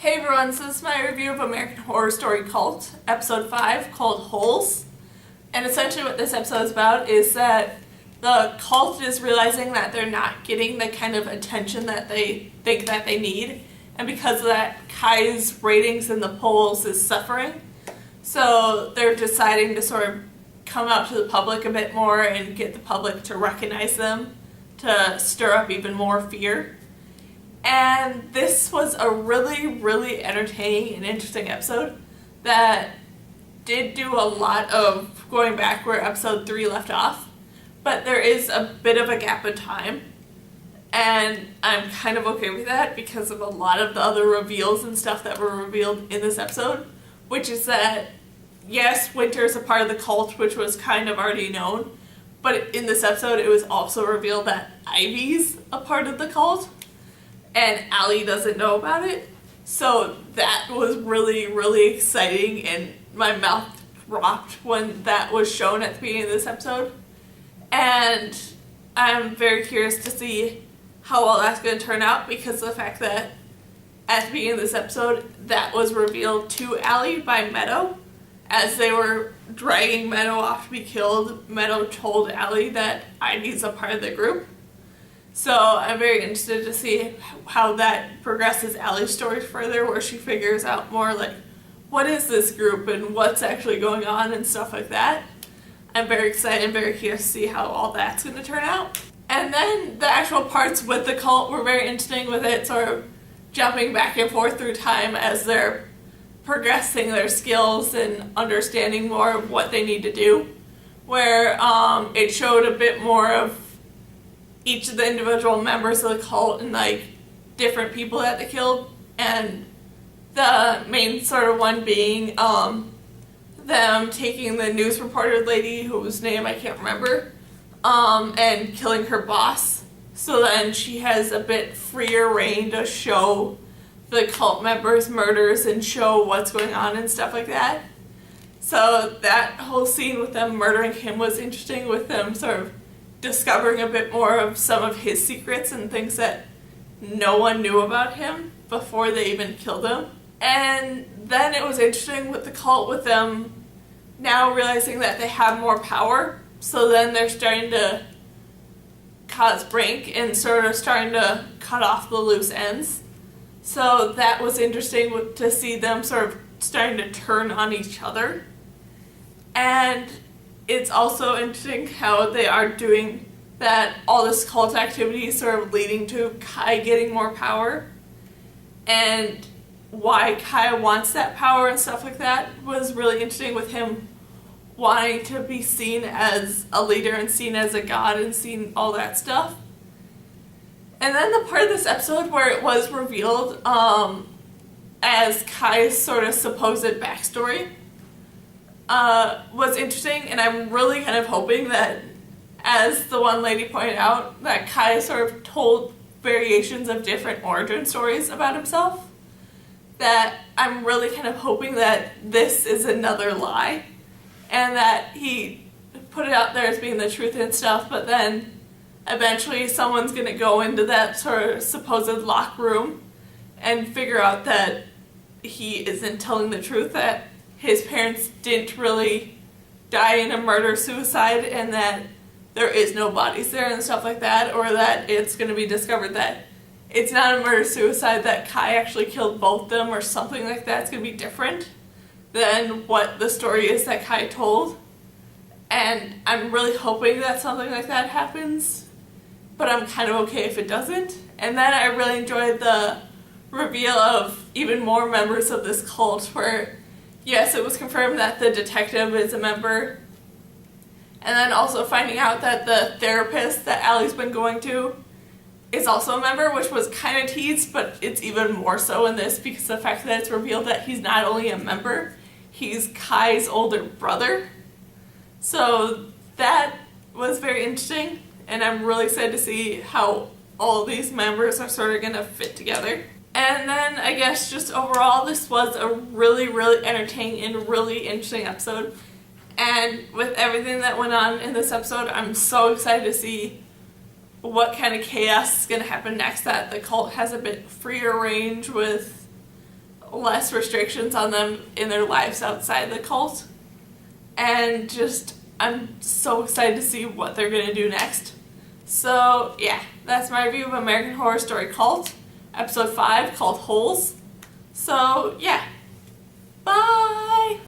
Hey everyone, so this is my review of American Horror Story Cult, episode 5, called Holes. And essentially what this episode is about is that the cult is realizing that they're not getting the kind of attention that they think that they need. And because of that, Kai's ratings in the polls is suffering. So they're deciding to sort of come out to the public a bit more and get the public to recognize them, to stir up even more fear. And this was a really, really entertaining and interesting episode that did do a lot of going back where episode 3 left off, but there is a bit of a gap of time, and I'm kind of okay with that because of a lot of the other reveals and stuff that were revealed in this episode, which is that, yes, Winter's a part of the cult, which was kind of already known, but in this episode it was also revealed that Ivy's a part of the cult. And Allie doesn't know about it. So that was really, really exciting, and my mouth dropped when that was shown at the beginning of this episode. And I'm very curious to see how well that's going to turn out, because of the fact that at the beginning of this episode, that was revealed to Allie by Meadow. As they were dragging Meadow off to be killed, Meadow told Allie that Ivy's a part of the group. So I'm very interested to see how that progresses Allie's story further, where she figures out more like, what is this group and what's actually going on and stuff like that. I'm very excited and very curious to see how all that's going to turn out. And then the actual parts with the cult were very interesting, with it sort of jumping back and forth through time as they're progressing their skills and understanding more of what they need to do. Where it showed a bit more of each of the individual members of the cult and like different people that they killed, and the main sort of one being them taking the news reporter lady whose name I can't remember and killing her boss, so then she has a bit freer reign to show the cult members' murders and show what's going on and stuff like that. So that whole scene with them murdering him was interesting, with them sort of discovering a bit more of some of his secrets and things that no one knew about him before they even killed him. And then it was interesting with the cult, with them now realizing that they have more power, so then they're starting to cause break and sort of starting to cut off the loose ends. So that was interesting to see them sort of starting to turn on each other. And it's also interesting how they are doing that, all this cult activity is sort of leading to Kai getting more power, and why Kai wants that power and stuff like that was really interesting, with him wanting to be seen as a leader and seen as a god and seen all that stuff. And then the part of this episode where it was revealed as Kai's sort of supposed backstory was interesting, and I'm really kind of hoping that, as the one lady pointed out, that Kai sort of told variations of different origin stories about himself, that I'm really kind of hoping that this is another lie, and that he put it out there as being the truth and stuff, but then eventually someone's going to go into that sort of supposed locked room and figure out that he isn't telling the truth, that his parents didn't really die in a murder-suicide, and that there is no bodies there and stuff like that, or that it's going to be discovered that it's not a murder-suicide, that Kai actually killed both of them, or something like that. It's going to be different than what the story is that Kai told. And I'm really hoping that something like that happens, but I'm kind of okay if it doesn't. And then I really enjoyed the reveal of even more members of this cult, where yes, it was confirmed that the detective is a member, and then also finding out that the therapist that Allie's been going to is also a member, which was kind of teased, but it's even more so in this because of the fact that it's revealed that he's not only a member, he's Kai's older brother. So that was very interesting, and I'm really excited to see how all these members are sort of going to fit together. And then, I guess, just overall, this was a really, really entertaining and really interesting episode. And with everything that went on in this episode, I'm so excited to see what kind of chaos is going to happen next, that the cult has a bit freer range with less restrictions on them in their lives outside the cult. And just, I'm so excited to see what they're going to do next. So, yeah, that's my review of American Horror Story Cult, episode 5, called Holes. So, yeah,